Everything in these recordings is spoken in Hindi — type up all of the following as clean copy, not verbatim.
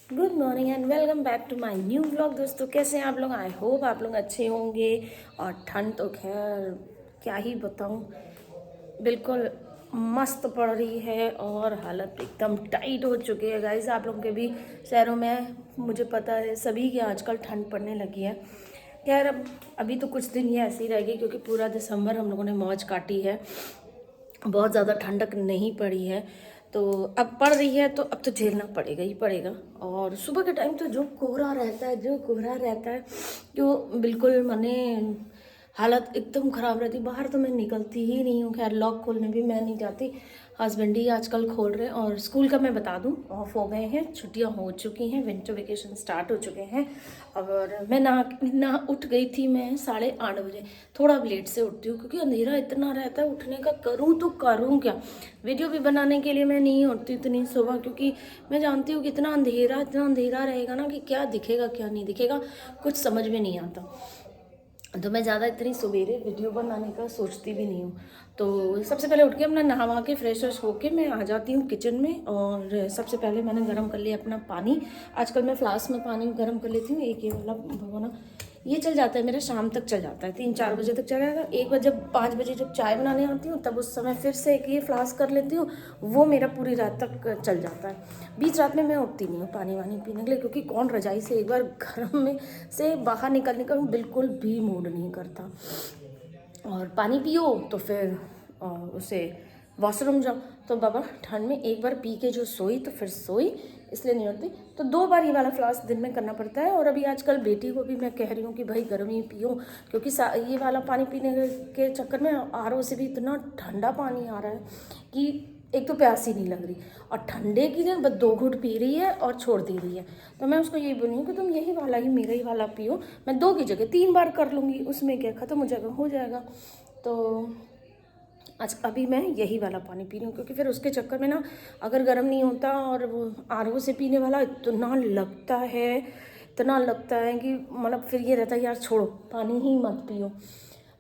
Good morning and welcome back to my new vlog. दोस्तों कैसे हैं आप लोग? आई होप आप लोग अच्छे होंगे। और ठंड तो खैर क्या ही बताऊं, बिल्कुल मस्त पड़ रही है और हालत एकदम टाइट हो चुकी है गाइस। आप लोगों के भी शहरों में मुझे पता है सभी के आजकल ठंड पड़ने लगी है। खैर अब अभी तो कुछ दिन ये ऐसी रहेगी क्योंकि पूरा दिसंबर हम लोगों ने मौज काटी है, बहुत ज़्यादा ठंडक नहीं पड़ी है। तो अब पड़ रही है तो अब तो झेलना पड़ेगा ही पड़ेगा। और सुबह के टाइम तो जो कोहरा रहता है जो बिल्कुल माने हालत एकदम ख़राब रहती। बाहर तो मैं निकलती ही नहीं हूँ, खैर लॉक खोलने भी मैं नहीं जाती, हस्बैंड ही आजकल खोल रहे हैं। और स्कूल का मैं बता दूँ ऑफ हो गए हैं, छुट्टियाँ हो चुकी हैं, विंटर वेकेशन स्टार्ट हो चुके हैं। और मैं ना उठ गई थी मैं 8:30 बजे। थोड़ा लेट से उठती हूँ क्योंकि अंधेरा इतना रहता है, उठने का करूँ तो करूँ क्या। वीडियो भी बनाने के लिए मैं नहीं उठती इतनी सुबह क्योंकि मैं जानती हूँ कि इतना अंधेरा रहेगा ना कि क्या दिखेगा क्या नहीं दिखेगा, कुछ समझ में नहीं आता। तो मैं ज़्यादा इतनी सवेरे वीडियो बनाने का सोचती भी नहीं हूँ। तो सबसे पहले उठ के अपना नहा के फ्रेश व्रेश होके मैं आ जाती हूँ किचन में। और सबसे पहले मैंने गर्म कर लिया अपना पानी। आजकल मैं फ्लास्क में पानी गर्म कर लेती हूँ, एक ये वाला भगोना ये चल जाता है मेरा, शाम तक चल जाता है, 3-4 बजे तक चल जाएगा। एक बार जब 5 बजे जब चाय बनाने आती हूँ तब उस समय फिर से एक ये फ्लास्क कर लेती हूँ, वो मेरा पूरी रात तक चल जाता है। बीच रात में मैं उठती नहीं हूँ पानी वानी पीने के लिए क्योंकि कौन रजाई से एक बार गर्म में से बाहर निकलने का बिल्कुल भी मूड नहीं करता। और पानी पियो तो फिर उसे वॉशरूम जाओ तो बाबा ठंड में एक बार पी के जो सोई तो फिर सोई, इसलिए नहीं होती। तो 2 बार ये वाला फ्लास्क दिन में करना पड़ता है। और अभी आजकल बेटी को भी मैं कह रही हूँ कि भाई गर्म ही पियो क्योंकि ये वाला पानी पीने के चक्कर में आरओ से भी इतना ठंडा पानी आ रहा है कि एक तो प्यास ही नहीं लग रही और ठंडे की दिन बस 2 घूंट पी रही है और छोड़ दे रही है। तो मैं उसको यही बोली हूँ कि तुम यही वाला ही मेरा ही वाला पियो, मैं 2 की जगह 3 बार कर लूँगी, उसमें क्या ख़त्म हो जाएगा। तो आज अभी मैं यही वाला पानी पी रही हूँ क्योंकि फिर उसके चक्कर में ना अगर गर्म नहीं होता और वो आरओ से पीने वाला इतना लगता है कि मतलब फिर ये रहता है यार छोड़ो पानी ही मत पियो।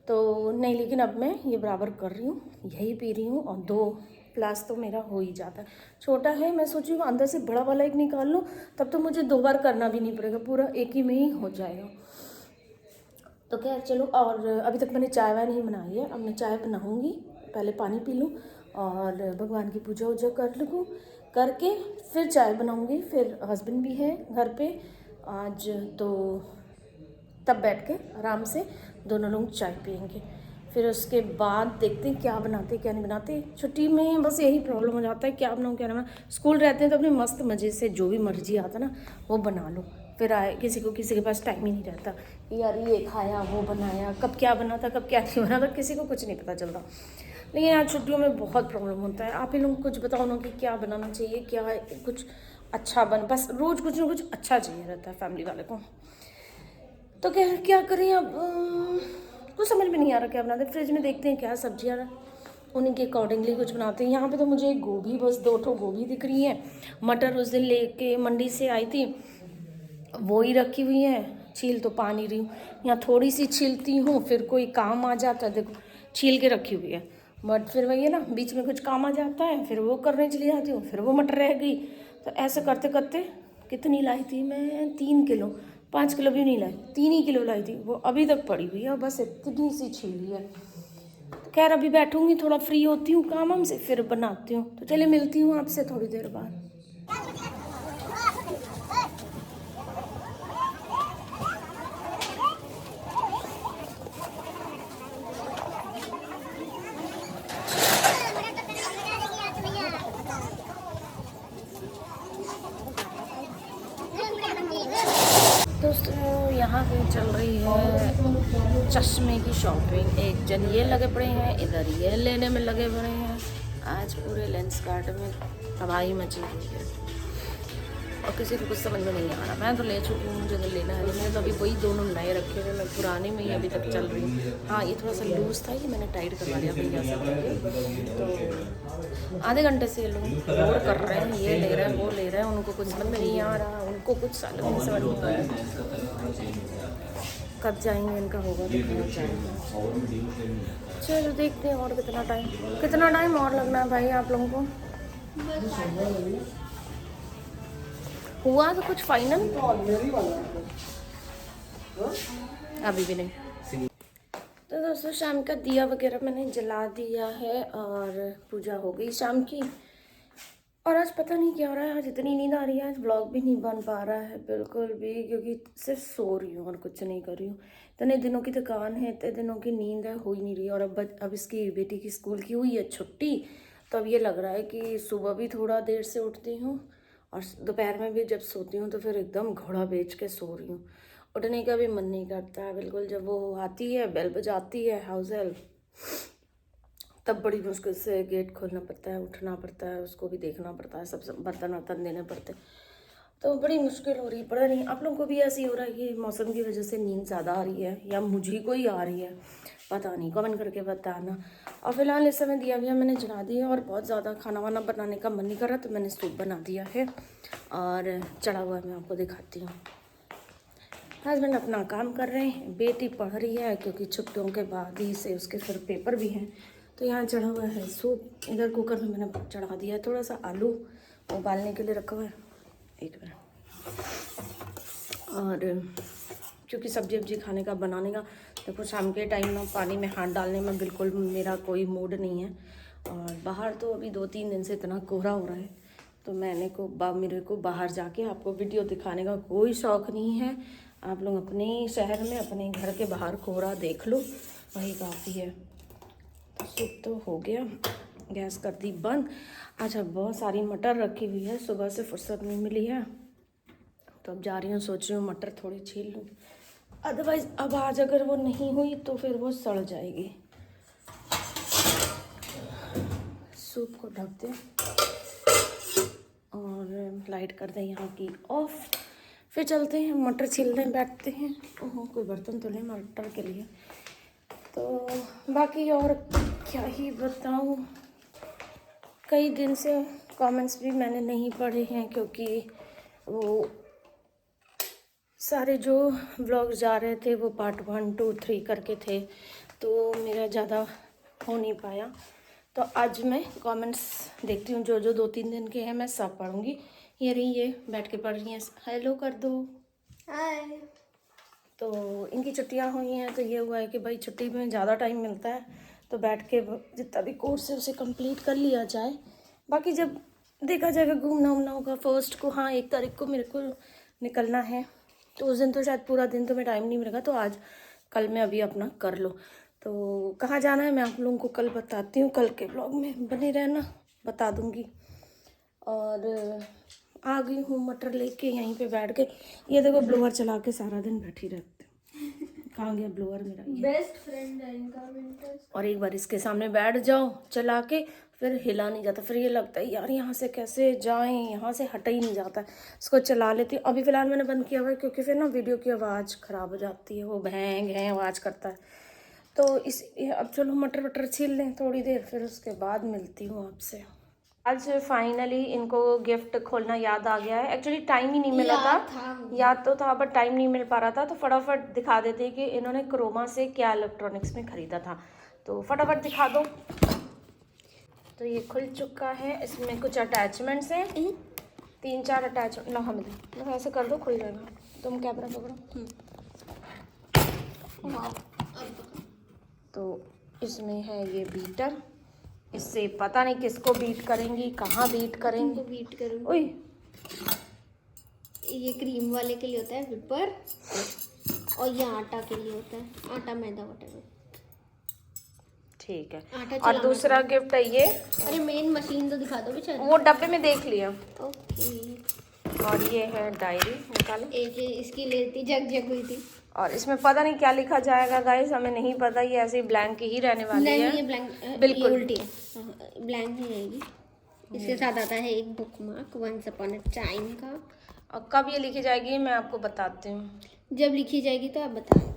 तो नहीं, लेकिन अब मैं ये बराबर कर रही हूँ, यही पी रही हूँ और 2 ग्लास तो मेरा हो ही जाता है। छोटा है, मैं सोच रही हूँ अंदर से बड़ा वाला एक निकाल लूँ, तब तो मुझे 2 बार करना भी नहीं पड़ेगा, पूरा एक ही में ही हो जाएगा। तो खैर चलो, और अभी तक मैंने चाय वाय नहीं बनाई है, अब मैं चाय बनाऊँगी, पहले पानी पी लूँ और भगवान की पूजा वूजा कर लूँ, करके फिर चाय बनाऊँगी। फिर हस्बैंड भी है घर पे आज, तो तब बैठ के आराम से दोनों लोग चाय पियेंगे। फिर उसके बाद देखते हैं क्या बनाते क्या नहीं बनाते। छुट्टी में बस यही प्रॉब्लम हो जाता है क्या बनाऊँ क्या ना बनाऊँ। स्कूल रहते हैं तो अपने मस्त मज़े से जो भी मर्जी आता ना वो बना लो, फिर आए किसी के पास टाइम ही नहीं रहता कि यार ये खाया वो बनाया, कब क्या बना था कब क्या नहीं बना था, किसी को कुछ नहीं पता चलता। लेकिन यार छुट्टियों में बहुत प्रॉब्लम होता है। आप ही लोग कुछ बताओ ना कि क्या बनाना चाहिए, क्या कुछ अच्छा बस रोज़ कुछ ना कुछ अच्छा चाहिए रहता है फैमिली वाले को। तो क्या करें अब, कुछ समझ में नहीं आ रहा क्या बनाते। फ्रिज में देखते हैं क्या सब्जियाँ उन्हीं के अकॉर्डिंगली कुछ बनाते हैं। यहाँ पे तो मुझे गोभी, बस 2 ठो गोभी दिख रही है। मटर उस दिन लेके मंडी से आई थी, वो ही रखी हुई है, छील तो पा नहीं रही हूँ। यहाँ थोड़ी सी छीलती हूँ फिर कोई काम आ जाता है, देखो छील के रखी हुई है, बट फिर वही है ना बीच में कुछ काम आ जाता है, फिर वो करने चली जाती हूँ, फिर वो मटर रह गई। तो ऐसे करते करते कितनी लाई थी मैं, 3 किलो, 5 किलो भी नहीं लाई, 3 ही किलो लाई थी, वो अभी तक पड़ी हुई है, बस इतनी सी छीली है। तो खैर अभी बैठूंगी, थोड़ा फ्री होती हूँ काम वाम से, फिर बनाती हूँ। तो चलिए मिलती हूँ आपसे थोड़ी देर बाद। दोस्तों यहाँ पे चल रही है चश्मे की शॉपिंग। एक जन ये लगे पड़े हैं, इधर ये लेने में लगे पड़े हैं। आज पूरे लेंस कार्ड में तबाही मची हुई है और किसी को कुछ समझ में नहीं आ रहा। मैं तो ले चुकी हूँ, मुझे तो लेना है, मैंने तो अभी वही दोनों नए रखे हुए, मैं पुराने में ही अभी तक चल रही हूँ। हाँ ये थोड़ा सा लूज़ था, ये मैंने टाइट करवा लिया भैया से। तो आधे घंटे से लोग बोर कर रहे हैं, ये ले रहे हैं वो ले रहे हैं, उनको कुछ समझ में नहीं आ रहा, उनको कुछ सालों में समझ नहीं आ रहा। कब जाएंगे इनका होगा तो कब जाएंगे। चलो देखते हैं और कितना टाइम और लगना है भाई आप लोगों को। हुआ तो कुछ फाइनल? अभी भी नहीं। तो दोस्तों शाम का दिया वगैरह मैंने जला दिया है और पूजा हो गई शाम की। और आज पता नहीं क्या हो रहा है, आज इतनी नींद आ रही है, आज ब्लॉग भी नहीं बन पा रहा है बिल्कुल भी, क्योंकि सिर्फ सो रही हूँ और कुछ नहीं कर रही हूँ। इतने दिनों की थकान है, इतने दिनों की नींद है, हो ही नहीं रही। और अब इसकी बेटी की स्कूल की हुई है छुट्टी, तो अब ये लग रहा है कि सुबह भी थोड़ा देर से उठती हूँ और दोपहर में भी जब सोती हूँ तो फिर एकदम घोड़ा बेच के सो रही हूँ। उठने का भी मन नहीं करता है बिल्कुल। जब वो आती है, बेल बजाती है हाउस हेल्प, तब बड़ी मुश्किल से गेट खोलना पड़ता है, उठना पड़ता है, उसको भी देखना पड़ता है, सब बर्तन वर्तन देने पड़ते, तो बड़ी मुश्किल हो रही है। पता नहीं आप लोगों को भी ऐसे ही हो रहा है कि मौसम की वजह से नींद ज़्यादा आ रही है या मुझे को ही आ रही है, पता नहीं, कमेंट करके बताना। और फिलहाल इस समय दिया भैया मैंने जला दिया और बहुत ज़्यादा खाना वाना बनाने का मन नहीं कर रहा, तो मैंने सूप बना दिया है और चढ़ा हुआ है, मैं आपको दिखाती हूँ। हस्बैंड अपना काम कर रहे हैं, बेटी पढ़ रही है क्योंकि छुट्टियों के बाद ही से उसके फिर पेपर भी हैं। तो यहाँ चढ़ा हुआ है सूप, इधर कुकर में मैंने चढ़ा दिया है, थोड़ा सा आलू उबालने के लिए रखा हुआ है, एक मिनट। और क्योंकि सब्जी वब्जी खाने का बनाने का, देखो शाम के टाइम में पानी में हाथ डालने में बिल्कुल मेरा कोई मूड नहीं है। और बाहर तो अभी 2-3 दिन से इतना कोहरा हो रहा है, तो मेरे को बाहर जाके आपको वीडियो दिखाने का कोई शौक़ नहीं है। आप लोग अपने शहर में अपने घर के बाहर कोहरा देख लो, वही काफ़ी है। तो सूप तो हो गया, गैस कर दी बंद। अच्छा, बहुत सारी मटर रखी हुई है, सुबह से फुर्सत नहीं मिली है, तो अब जा रही हूँ, सोच रही हूँ मटर थोड़ी छील लूँ। अदरवाइज़ अब आज अगर वो नहीं हुई तो फिर वो सड़ जाएगी। सूप को ढक दें और लाइट कर दें यहाँ की ऑफ, फिर चलते हैं मटर छीलने बैठते हैं। ओहो, कोई बर्तन तो नहीं मटर के लिए। तो बाकी और क्या ही बताऊँ, कई दिन से कमेंट्स भी मैंने नहीं पढ़े हैं, क्योंकि वो सारे जो व्लॉग्स जा रहे थे वो पार्ट 1, 2, 3 करके थे, तो मेरा ज़्यादा हो नहीं पाया। तो आज मैं कमेंट्स देखती हूँ, जो 2-3 दिन के हैं मैं सब पढ़ूँगी। ये रही, ये बैठ के पढ़ रही हैं, हेलो कर दो, हाय। तो इनकी छुट्टियाँ हुई हैं, तो ये हुआ है कि भाई छुट्टी में ज़्यादा टाइम मिलता है, तो बैठ के जितना भी कोर्स है उसे कंप्लीट कर लिया जाए। बाकी जब देखा जाएगा, घूमना उमना होगा 1 को, हाँ 1 तारीख को मेरे को निकलना है, तो उस दिन तो शायद पूरा दिन तुम्हें टाइम नहीं मिलेगा, तो आज कल में अभी अपना कर लो। तो कहाँ जाना है मैं आप लोगों को कल बताती हूँ, कल के ब्लॉग में बने रहना, बता दूँगी। और आ गई हूँ मटर लेके, यहीं पे बैठ के, ये देखो ब्लोअर चला के सारा दिन बैठी रहती हूँ। कहाँ गया ब्लोअर मेरा, बेस्ट फ्रेंड है इनका विंटर। और एक बार इसके सामने बैठ जाओ चला के, फिर हिला नहीं जाता, फिर ये लगता है यार यहाँ से कैसे जाएं, यहाँ से हटा ही नहीं जाता। इसको चला लेती हूँ, अभी फ़िलहाल मैंने बंद किया हुआ है क्योंकि फिर ना वीडियो की आवाज़ ख़राब हो जाती है, वो भैंग है आवाज़ करता है। तो अब चलो मटर वटर छील लें थोड़ी देर, फिर उसके बाद मिलती हूँ आपसे। आज फाइनली इनको गिफ्ट खोलना याद आ गया है। एक्चुअली टाइम ही नहीं मिला था, याद तो था बट टाइम नहीं मिल पा रहा था, तो फटाफट दिखा देते कि इन्होंने क्रोमा से क्या इलेक्ट्रॉनिक्स में ख़रीदा था, तो फटाफट दिखा दो। तो ये खुल चुका है, इसमें कुछ अटैचमेंट्स हैं, 3-4 अटैचमेंट। लो हमें दो, ऐसे कर दो खुल जाएगा, तुम कैमरा पकड़ो। तो इसमें है ये बीटर, इससे पता नहीं किसको बीट करेंगी, कहाँ बीट करेंगी, बीट करूँगी। ओए, ये क्रीम वाले के लिए होता है विपर, और ये आटा के लिए होता है, आटा मैदा वगैरह। ठीक है। और दूसरा गिफ्ट है ये, अरे मेन मशीन तो दिखा दो बेचारा, वो डब्बे में देख लिया। ओके। और ये है डायरी, निकालो। एक इसकी लेती जग हुई थी, और इसमें पता नहीं क्या लिखा जाएगा गाइस, हमें नहीं पता, ये ऐसे ही ब्लैंक ही रहने वाली है। नहीं, ये ब्लैंक बिल्कुल उल्टी है, ब्लैंक ही रहेगी। इसके साथ आता है एक bookmark, once upon a time का। और कब ये लिखी जाएगी मैं आपको बताती हूँ, जब लिखी जाएगी तो आप बताओ।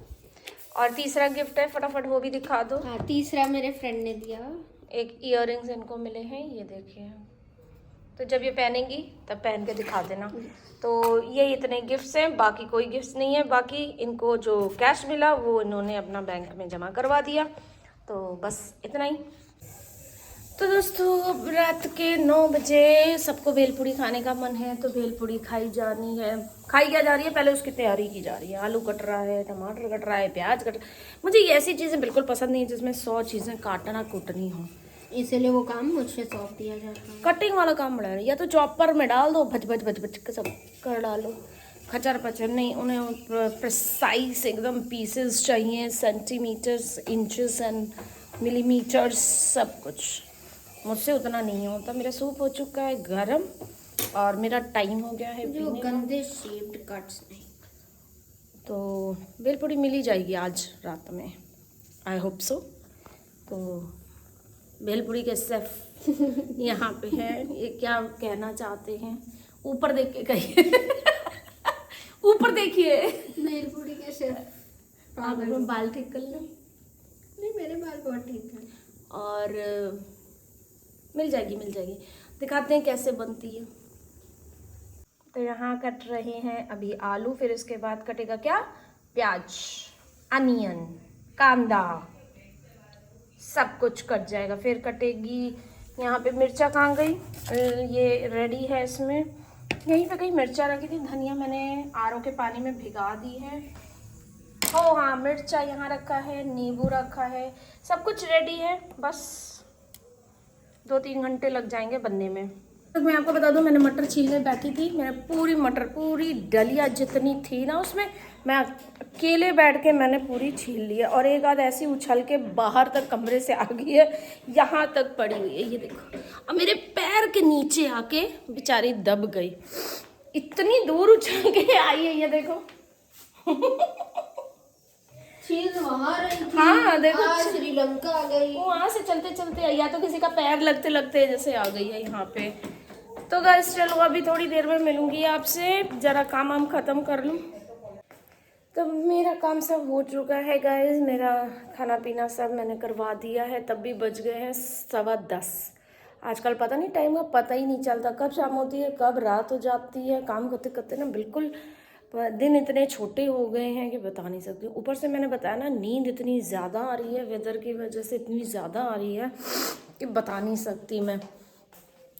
और तीसरा गिफ्ट है, फटाफट वो भी दिखा दो। हाँ, तीसरा मेरे फ्रेंड ने दिया, एक ईयररिंग्स इनको मिले हैं, ये देखिए, तो जब ये पहनेंगी तब पहन के दिखा देना। तो ये इतने गिफ्ट्स हैं, बाकी कोई गिफ्ट्स नहीं है। बाकी इनको जो कैश मिला वो इन्होंने अपना बैंक में जमा करवा दिया, तो बस इतना ही। तो दोस्तों अब रात के 9 बजे सबको भेलपूरी खाने का मन है तो भेलपूरी खाई जानी है। खाई क्या जा रही है, पहले उसकी तैयारी की जा रही है। आलू कट रहा है, टमाटर कट रहा है, प्याज कट। मुझे ये ऐसी चीज़ें बिल्कुल पसंद नहीं है जिसमें 100 चीज़ें काटना कुटनी हो, इसलिए वो काम मुझसे सौंप दिया जाता है। कटिंग वाला काम बड़ा है। या तो चॉपर में डाल दो, भच भच भच भच के सब कर डालो, खचर पचर नहीं। उन्हें प्रिसाइज एकदम पीसेस चाहिए, सेंटीमीटर्स, इंचेस एंड मिलीमीटर्स, सब कुछ। मुझसे उतना नहीं होता। मेरा सूप हो चुका है गरम और मेरा टाइम हो गया है जो पीने का। गंदे शेप्ड कट्स नहीं। तो भेलपूरी मिल ही जाएगी आज रात में, आई होप सो। तो भेलपूरी के शेफ यहाँ पे हैं, ये क्या कहना चाहते हैं ऊपर देख के कहिए। ऊपर देखिए। भेलपूरी के शेफ। आप अपने बाल ठीक कर लो। नहीं, मेरे बाल बहुत ठीक है। और मिल जाएगी मिल जाएगी। दिखाते हैं कैसे बनती है। तो यहाँ कट रहे हैं अभी आलू, फिर इसके बाद कटेगा क्या, प्याज, अनियन, कांदा, सब कुछ कट जाएगा। फिर कटेगी यहाँ पे मिर्चा, कहाँ गई, ये रेडी है। इसमें यहीं पे कहीं मिर्चा रखी थी, धनिया मैंने आरओ के पानी में भिगा दी है। ओ हाँ, मिर्चा यहाँ रखा है, नींबू रखा है, सब कुछ रेडी है। बस 2-3 घंटे लग जाएंगे बनने में। तो मैं आपको बता दूं, मैंने मटर छीलने बैठी थी। मैंने पूरी मटर, पूरी डलिया जितनी थी ना उसमें, मैं अकेले बैठ के मैंने पूरी छील ली है। और एक आध ऐसी उछल के बाहर तक कमरे से आ गई है, यहाँ तक पड़ी हुई है, ये देखो। अब मेरे पैर के नीचे आके बेचारी दब गई, इतनी दूर उछल के आई है, ये देखो। चीज वहाँ रही थी। हाँ देखो, श्रीलंका आ गई। वो वहाँ से चलते चलते, या तो किसी का पैर लगते लगते जैसे आ गई है यहाँ पे। तो गाइस चलो, अभी थोड़ी देर में मिलूंगी आपसे, जरा काम वाम खत्म कर लूँ। तो मेरा काम सब हो चुका है गाइस, मेरा खाना पीना सब मैंने करवा दिया है। तब भी बज गए हैं 10:15। आजकल पता नहीं, टाइम का पता ही नहीं चलता, कब शाम होती है कब रात हो जाती है। काम करते करते ना बिल्कुल दिन इतने छोटे हो गए हैं कि बता नहीं सकती। ऊपर से मैंने बताया ना, नींद इतनी ज़्यादा आ रही है, वेदर की वजह से इतनी ज़्यादा आ रही है कि बता नहीं सकती मैं।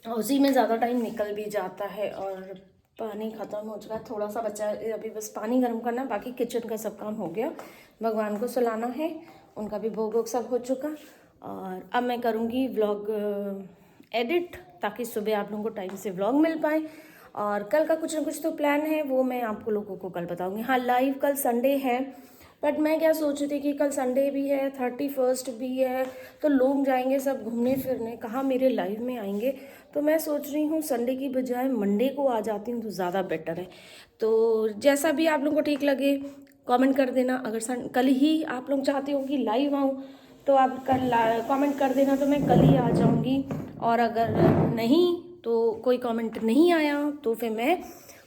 उसी में ज़्यादा टाइम निकल भी जाता है। और पानी ख़त्म हो चुका है, थोड़ा सा बचा है अभी, बस पानी गर्म करना, बाकी किचन का सब काम हो गया। भगवान को सुलाना है, उनका भी भोग वोग सब हो चुका। और अब मैं करूँगी व्लॉग एडिट, ताकि सुबह आप लोगों को टाइम से व्लॉग मिल पाए। और कल का कुछ ना कुछ तो प्लान है, वो मैं आप लोगों को कल बताऊँगी। हाँ, लाइव कल संडे है, बट मैं क्या सोच रही थी कि कल संडे भी है, 31 भी है, तो लोग जाएंगे सब घूमने फिरने, कहाँ मेरे लाइव में आएंगे। तो मैं सोच रही हूँ संडे की बजाय मंडे को आ जाती हूँ तो ज़्यादा बेटर है। तो जैसा भी आप लोगों को ठीक लगे कमेंट कर देना। अगर कल ही आप लोग चाहते हो कि लाइव आऊँ तो आप कल कमेंट कर देना, तो मैं कल ही आ जाऊँगी। और अगर नहीं, तो कोई कमेंट नहीं आया तो फिर मैं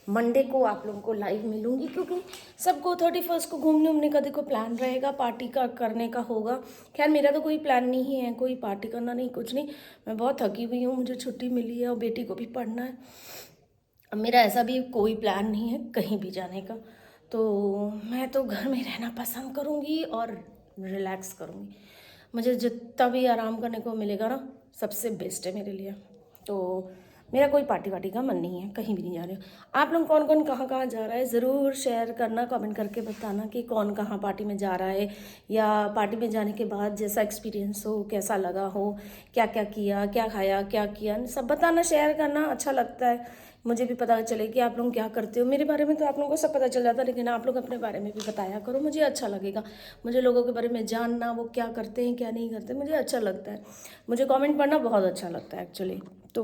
मंडे को आप लोगों को लाइव मिलूंगी, क्योंकि सबको 31 को घूमने उमने का देखो प्लान रहेगा, पार्टी का करने का होगा। खैर मेरा तो कोई प्लान नहीं है, कोई पार्टी करना नहीं, कुछ नहीं। मैं बहुत थकी हुई हूँ, मुझे छुट्टी मिली है और बेटी को भी पढ़ना है। अब मेरा ऐसा भी कोई प्लान नहीं है कहीं भी जाने का। तो मैं तो घर में रहना पसंद करूँगी और रिलैक्स करूँगी। मुझे जितना भी आराम करने को मिलेगा ना, सबसे बेस्ट है मेरे लिए। तो मेरा कोई पार्टी वार्टी का मन नहीं है, कहीं भी नहीं जा रही हूँ। आप लोग कौन कौन कहाँ कहाँ जा रहा है ज़रूर शेयर करना, कमेंट करके बताना कि कौन कहाँ पार्टी में जा रहा है, या पार्टी में जाने के बाद जैसा एक्सपीरियंस हो, कैसा लगा हो, क्या क्या किया, क्या खाया, क्या किया, सब बताना, शेयर करना। अच्छा लगता है, मुझे भी पता चले कि आप लोग क्या करते हो। मेरे बारे में तो आप लोगों को सब पता चल जाता है, लेकिन आप लोग अपने बारे में भी बताया करो, मुझे अच्छा लगेगा। मुझे लोगों के बारे में जानना, वो क्या करते हैं क्या नहीं करते, मुझे अच्छा लगता है। मुझे कमेंट पढ़ना बहुत अच्छा लगता है एक्चुअली। तो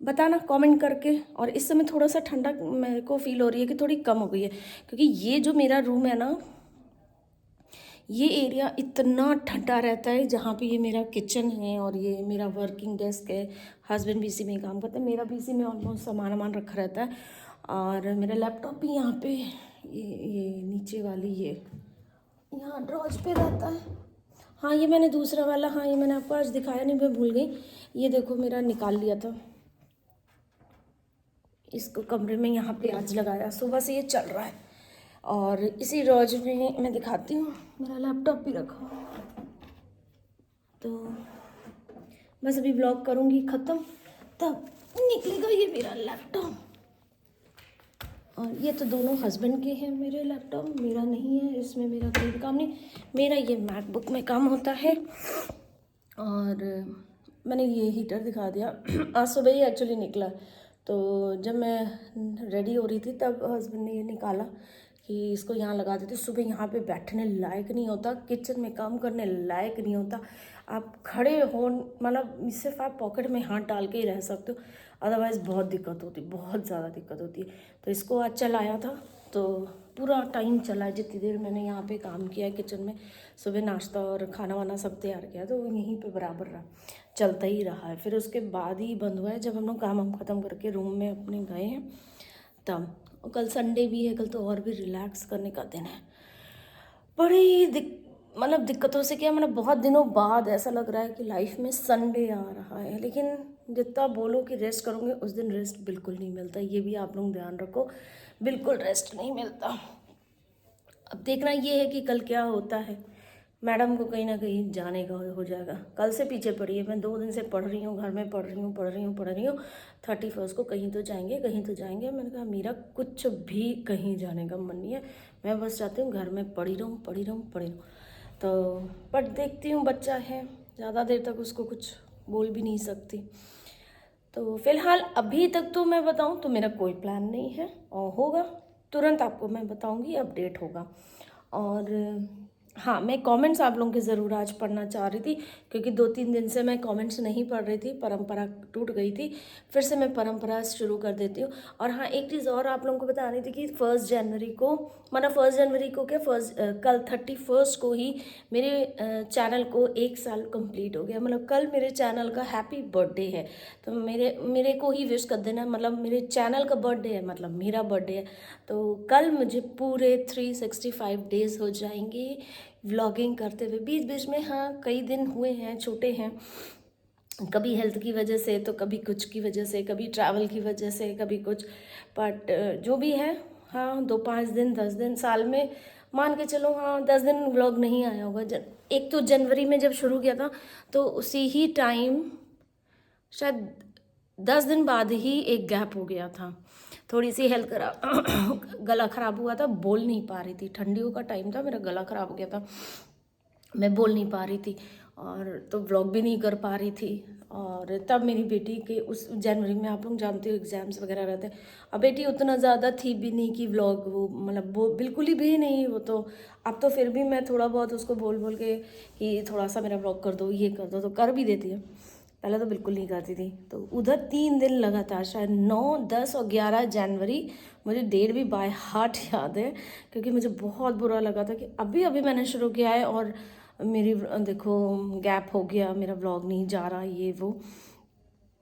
बताना कमेंट करके। और इस समय थोड़ा सा ठंडा मेरे को फील हो रही है कि थोड़ी कम हो गई है, क्योंकि ये जो मेरा रूम है ना, ये एरिया इतना ठंडा रहता है। जहाँ पे ये मेरा किचन है और ये मेरा वर्किंग डेस्क है, हस्बैंड भी इसी में काम करते हैं, मेरा भी इसी में ऑलमोस्ट सामान वामान रखा रहता है। और मेरा लैपटॉप भी यहाँ पे, ये नीचे वाली ये यहाँ ड्रॉज पे रहता है। हाँ, ये मैंने दूसरा वाला, हाँ ये मैंने आपको आज दिखाया नहीं, मैं भूल गई। ये देखो मेरा निकाल लिया था, इसको कमरे में यहाँ पे आज लगाया, सुबह से ये चल रहा है। और इसी रोज में मैं दिखाती हूँ, मेरा लैपटॉप भी रखा हुआ है। तो बस अभी ब्लॉग करूँगी ख़त्म, तब निकलेगा ये मेरा लैपटॉप। और ये तो दोनों हस्बैंड के हैं मेरे लैपटॉप, मेरा नहीं है, इसमें मेरा कोई भी काम नहीं। मेरा ये मैकबुक में काम होता है। और मैंने ये हीटर दिखा दिया आज सुबह ही एक्चुअली निकला, तो जब मैं रेडी हो रही थी तब हस्बैंड ने ये निकाला कि इसको यहाँ लगा देते। सुबह यहाँ पे बैठने लायक नहीं होता, किचन में काम करने लायक नहीं होता। आप खड़े हो, मतलब सिर्फ आप पॉकेट में हाथ डाल के ही रह सकते हो, अदरवाइज़ बहुत दिक्कत होती, बहुत ज़्यादा दिक्कत होती है। तो इसको आज चलाया था, तो पूरा टाइम चला जितनी देर मैंने यहाँ पे काम किया किचन में। सुबह नाश्ता और खाना वाना सब तैयार किया, तो यहीं पे बराबर रहा, चलता ही रहा है। फिर उसके बाद ही बंद हुआ है जब हम लोग काम हम ख़त्म करके रूम में अपने गए हैं तब। और कल संडे भी है, कल तो और भी रिलैक्स करने का दिन है। बड़ी दिक्कतों से क्या, मतलब बहुत दिनों बाद ऐसा लग रहा है कि लाइफ में संडे आ रहा है, लेकिन जितना बोलो कि रेस्ट करूँगे उस दिन रेस्ट बिल्कुल नहीं मिलता। ये भी आप लोग ध्यान रखो, बिल्कुल रेस्ट नहीं मिलता। अब देखना ये है कि कल क्या होता है। मैडम को कहीं ना कहीं जाने का हो जाएगा। कल से पीछे पड़ी है, मैं 2 दिन से पढ़ रही हूँ, घर में पढ़ रही हूँ। 31 को कहीं तो जाएंगे। मैंने कहा मेरा कुछ भी कहीं जाने का मन नहीं है, मैं बस चाहती हूँ घर में पढ़ी रहूँ। तो पर देखती हूँ, बच्चा है, ज़्यादा देर तक उसको कुछ बोल भी नहीं सकती। तो फिलहाल अभी तक तो मैं बताऊँ तो मेरा कोई प्लान नहीं है, और होगा तुरंत आपको मैं बताऊँगी, अपडेट होगा। और हाँ, मैं कमेंट्स आप लोगों के ज़रूर आज पढ़ना चाह रही थी, क्योंकि 2-3 दिन से मैं कमेंट्स नहीं पढ़ रही थी, परंपरा टूट गई थी। फिर से मैं परंपरा शुरू कर देती हूँ। और हाँ, एक चीज़ और आप लोगों को बता रही थी कि 1 जनवरी को, मतलब 1 जनवरी को क्या, कल 31 को ही मेरे चैनल को 1 साल कंप्लीट हो गया। मतलब कल मेरे चैनल का हैप्पी बर्थडे है, तो मेरे को ही विश कर देना। मतलब मेरे चैनल का बर्थडे है, मतलब मेरा बर्थडे है। तो कल मुझे पूरे 365 डेज़ हो जाएंगे व्लॉगिंग करते हुए। बीच बीच में हाँ कई दिन हुए हैं, छोटे हैं, कभी हेल्थ की वजह से, तो कभी कुछ की वजह से, कभी ट्रैवल की वजह से, कभी कुछ। बट जो भी है, हाँ 2-5 दिन, 10 दिन, साल में मान के चलो, हाँ 10 दिन व्लॉग नहीं आया होगा। एक तो जनवरी में जब शुरू किया था, तो उसी ही टाइम शायद 10 दिन बाद ही एक गैप हो गया था। थोड़ी सी हेल्थ गला ख़राब हुआ था, बोल नहीं पा रही थी। ठंडियों का टाइम था, मेरा गला ख़राब हो गया था, मैं बोल नहीं पा रही थी, और तो व्लॉग भी नहीं कर पा रही थी। और तब मेरी बेटी के उस जनवरी में, आप लोग जानते हो, एग्ज़ाम्स वगैरह रहते हैं। अब बेटी उतना ज़्यादा थी भी नहीं कि व्लॉग वो, मतलब वो बिल्कुल ही भी नहीं। वो तो अब तो फिर भी मैं थोड़ा बहुत उसको बोल के कि थोड़ा सा मेरा व्लॉग कर दो, ये कर दो, तो कर भी देती है। पहले तो बिल्कुल नहीं करती थी। तो उधर 3 दिन लगातार, शायद 9, 10 और 11 जनवरी, मुझे डेट भी बाय हार्ट याद है, क्योंकि मुझे बहुत बुरा लगा था कि अभी अभी मैंने शुरू किया है और मेरी देखो गैप हो गया, मेरा व्लॉग नहीं जा रहा, ये वो।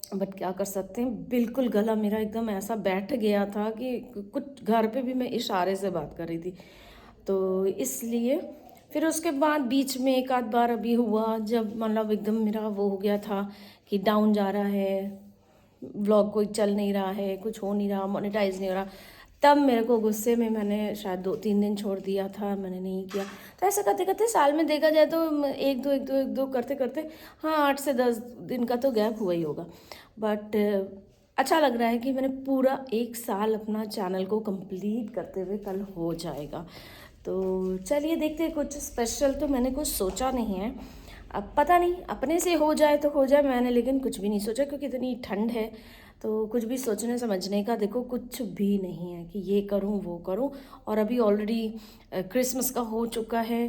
बट क्या कर सकते हैं, बिल्कुल गला मेरा एकदम ऐसा बैठ गया था कि कुछ घर पे भी मैं इशारे से बात कर रही थी। तो इसलिए फिर उसके बाद बीच में एक आध बार अभी हुआ, जब मतलब एकदम मेरा वो हो गया था कि डाउन जा रहा है, व्लॉग कोई चल नहीं रहा है, कुछ हो नहीं रहा, मोनेटाइज नहीं हो रहा, तब मेरे को गुस्से में मैंने शायद 2-3 दिन छोड़ दिया था, मैंने नहीं किया। तो ऐसे करते करते साल में देखा जाए तो 1-2 करते करते, हाँ 8 से 10 दिन का तो गैप हुआ ही होगा। बट अच्छा लग रहा है कि मैंने पूरा 1 साल अपना चैनल को कंप्लीट करते हुए कल हो जाएगा। तो चलिए देखते हैं, कुछ स्पेशल तो मैंने कुछ सोचा नहीं है। अब पता नहीं, अपने से हो जाए तो हो जाए, मैंने लेकिन कुछ भी नहीं सोचा, क्योंकि इतनी ठंड है तो कुछ भी सोचने समझने का देखो कुछ भी नहीं है कि ये करूं वो करूं। और अभी ऑलरेडी क्रिसमस का हो चुका है,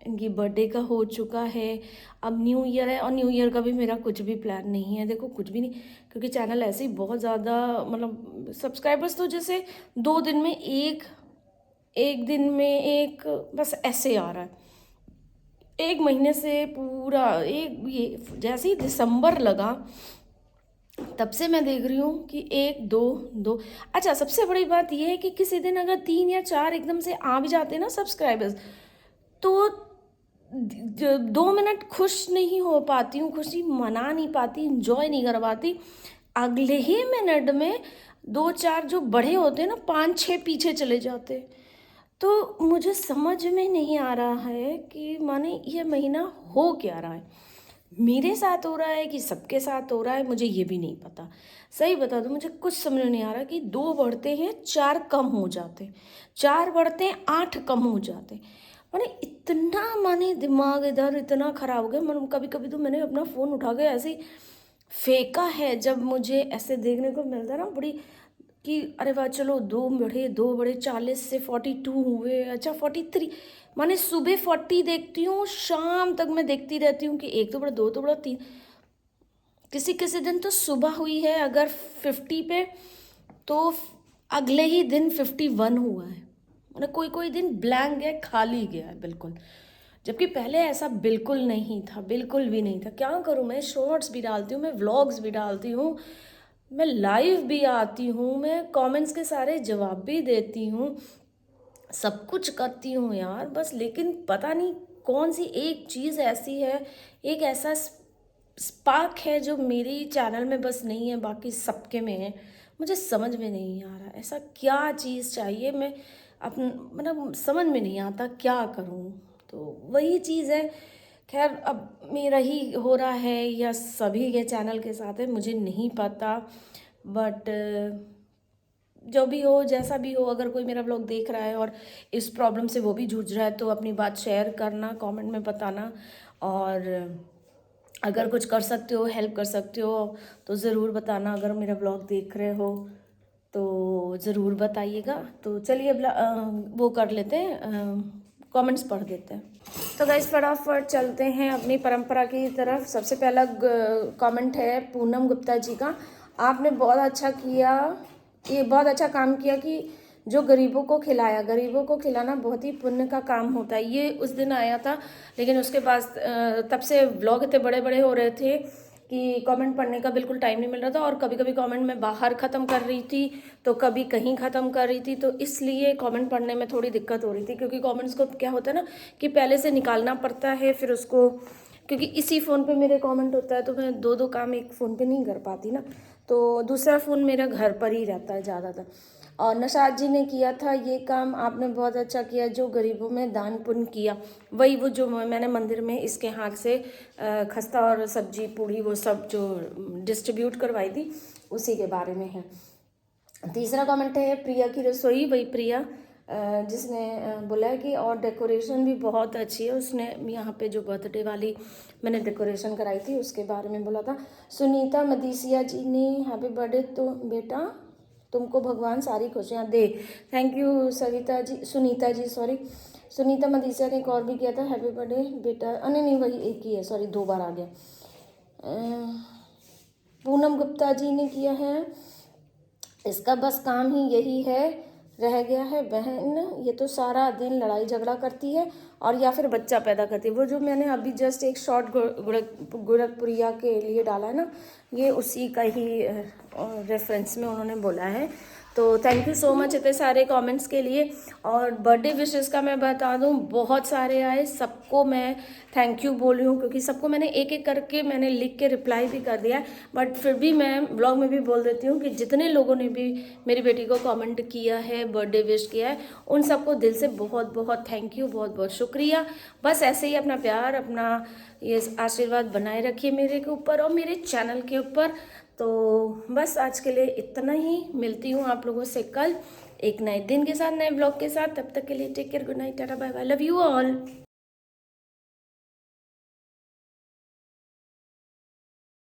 इनकी बर्थडे का हो चुका है, अब न्यू ईयर है, और न्यू ईयर का भी मेरा कुछ भी प्लान नहीं है, देखो कुछ भी नहीं। क्योंकि चैनल ऐसे ही बहुत ज़्यादा, मतलब सब्सक्राइबर्स तो जैसे 2 दिन में एक दिन में एक, बस ऐसे आ रहा है। 1 महीने से पूरा ये जैसे ही दिसंबर लगा तब से मैं देख रही हूँ कि 1-2 अच्छा, सबसे बड़ी बात ये है कि किसी दिन अगर 3 या 4 एकदम से आ भी जाते हैं ना सब्सक्राइबर्स, तो 2 मिनट खुश नहीं हो पाती हूँ, खुशी मना नहीं पाती, इंजॉय नहीं कर पाती। अगले ही मिनट में 2-4 जो बड़े होते हैं ना, 5-6 पीछे चले जाते। तो मुझे समझ में नहीं आ रहा है कि माने ये महीना हो क्या रहा है। मेरे साथ हो रहा है कि सबके साथ हो रहा है, मुझे ये भी नहीं पता। सही बता दूं, मुझे कुछ समझ में नहीं आ रहा कि 2 बढ़ते हैं 4 कम हो जाते, 4 बढ़ते हैं 8 कम हो जाते। माने इतना, माने दिमाग इधर इतना खराब हो गया। मतलब कभी कभी तो मैंने अपना फ़ोन उठा के ऐसे ही फेंका है, जब मुझे ऐसे देखने को मिलता है ना बड़ी, कि अरे वाह चलो 2 बढ़े 40 से 42 हुए, अच्छा 43। माने सुबह 40 देखती हूँ, शाम तक मैं देखती रहती हूँ कि 1 तो बढ़ा, 2 तो बढ़ा, 3। किसी किसी दिन तो सुबह हुई है अगर 50 पे, तो अगले ही दिन 51 हुआ है। मतलब कोई कोई दिन ब्लैंक गया, खाली गया है बिल्कुल। जबकि पहले ऐसा बिल्कुल नहीं था, बिल्कुल भी नहीं था। क्या करूँ, मैं शॉर्ट्स भी डालती हूँ, मैं व्लॉग्स भी डालती हूँ, मैं लाइव भी आती हूँ, मैं कमेंट्स के सारे जवाब भी देती हूँ, सब कुछ करती हूँ यार बस। लेकिन पता नहीं कौन सी एक चीज़ ऐसी है, एक ऐसा स्पार्क है जो मेरी चैनल में बस नहीं है, बाकी सबके में है। मुझे समझ में नहीं आ रहा ऐसा क्या चीज़ चाहिए। मैं अपन मतलब समझ में नहीं आता क्या करूँ। तो वही चीज़ है। खैर अब मेरा ही हो रहा है या सभी के चैनल के साथ है, मुझे नहीं पता। बट जो भी हो, जैसा भी हो, अगर कोई मेरा ब्लॉग देख रहा है और इस प्रॉब्लम से वो भी जूझ रहा है तो अपनी बात शेयर करना, कमेंट में बताना। और अगर कुछ कर सकते हो, हेल्प कर सकते हो तो ज़रूर बताना। अगर मेरा ब्लॉग देख रहे हो तो ज़रूर बताइएगा। तो चलिए अब वो कर लेते हैं, कमेंट्स पढ़ देते हैं। तो गाइस फटाफट चलते हैं अपनी परंपरा की तरफ। सबसे पहला कमेंट है पूनम गुप्ता जी का। आपने बहुत अच्छा किया, ये बहुत अच्छा काम किया कि जो गरीबों को खिलाया। गरीबों को खिलाना बहुत ही पुण्य का काम होता है। ये उस दिन आया था, लेकिन उसके बाद तब से व्लॉग इतने बड़े बड़े हो रहे थे कि कमेंट पढ़ने का बिल्कुल टाइम नहीं मिल रहा था। और कभी कभी कमेंट मैं बाहर ख़त्म कर रही थी तो कभी कहीं ख़त्म कर रही थी, तो इसलिए कमेंट पढ़ने में थोड़ी दिक्कत हो रही थी। क्योंकि कमेंट्स को क्या होता है ना कि पहले से निकालना पड़ता है, फिर उसको, क्योंकि इसी फ़ोन पे मेरे कमेंट होता है तो मैं दो दो काम एक फ़ोन पे नहीं कर पाती ना। तो दूसरा फ़ोन मेरा घर पर ही रहता है ज़्यादातर। और नशाद जी ने किया था ये काम, आपने बहुत अच्छा किया, जो गरीबों में दान पुण्य किया। वही वो जो मैंने मंदिर में इसके हाथ से खस्ता और सब्जी पूड़ी वो सब जो डिस्ट्रीब्यूट करवाई थी, उसी के बारे में है। तीसरा कमेंट है प्रिया की रसोई, वही प्रिया जिसने बोला है कि और डेकोरेशन भी बहुत अच्छी है। उसने यहाँ पे जो बर्थडे वाली मैंने डेकोरेशन कराई थी उसके बारे में बोला था। सुनीता मदीसिया जी ने हैप्पी बर्थडे तो बेटा, तुमको भगवान सारी खुशियाँ दे। Thank you Savita ji, Sunita ji sorry. Sunita Madesiya ने एक और भी किया था हैप्पी बर्थडे बेटा, नहीं वही एक ही है, सॉरी 2 बार आ गया। पूनम गुप्ता जी ने किया है, इसका बस काम ही यही है, रह गया है बहन, ये तो सारा दिन लड़ाई झगड़ा करती है और या फिर बच्चा पैदा करती है। वो जो मैंने अभी जस्ट एक शॉर्ट गोरखपुरिया के लिए डाला है ना, ये उसी का ही रेफरेंस में उन्होंने बोला है। तो थैंक यू सो मच इतने सारे कमेंट्स के लिए। और बर्थडे विशेस का मैं बता दूं, बहुत सारे आए, सबको मैं थैंक यू बोल रही हूँ क्योंकि सबको मैंने एक एक करके मैंने लिख के रिप्लाई भी कर दिया है। बट फिर भी मैं ब्लॉग में भी बोल देती हूँ कि जितने लोगों ने भी मेरी बेटी को कमेंट किया है, बर्थडे विश किया है, उन सबको दिल से बहुत बहुत थैंक यू, बहुत बहुत शुक्रिया। बस ऐसे ही अपना प्यार, अपना ये आशीर्वाद बनाए रखिए मेरे के ऊपर और मेरे चैनल के ऊपर। तो बस आज के लिए इतना ही, मिलती हूँ आप लोगों से कल एक नए दिन के साथ, नए ब्लॉग के साथ। तब तक के लिए take care, good night, tata bye bye, love you all.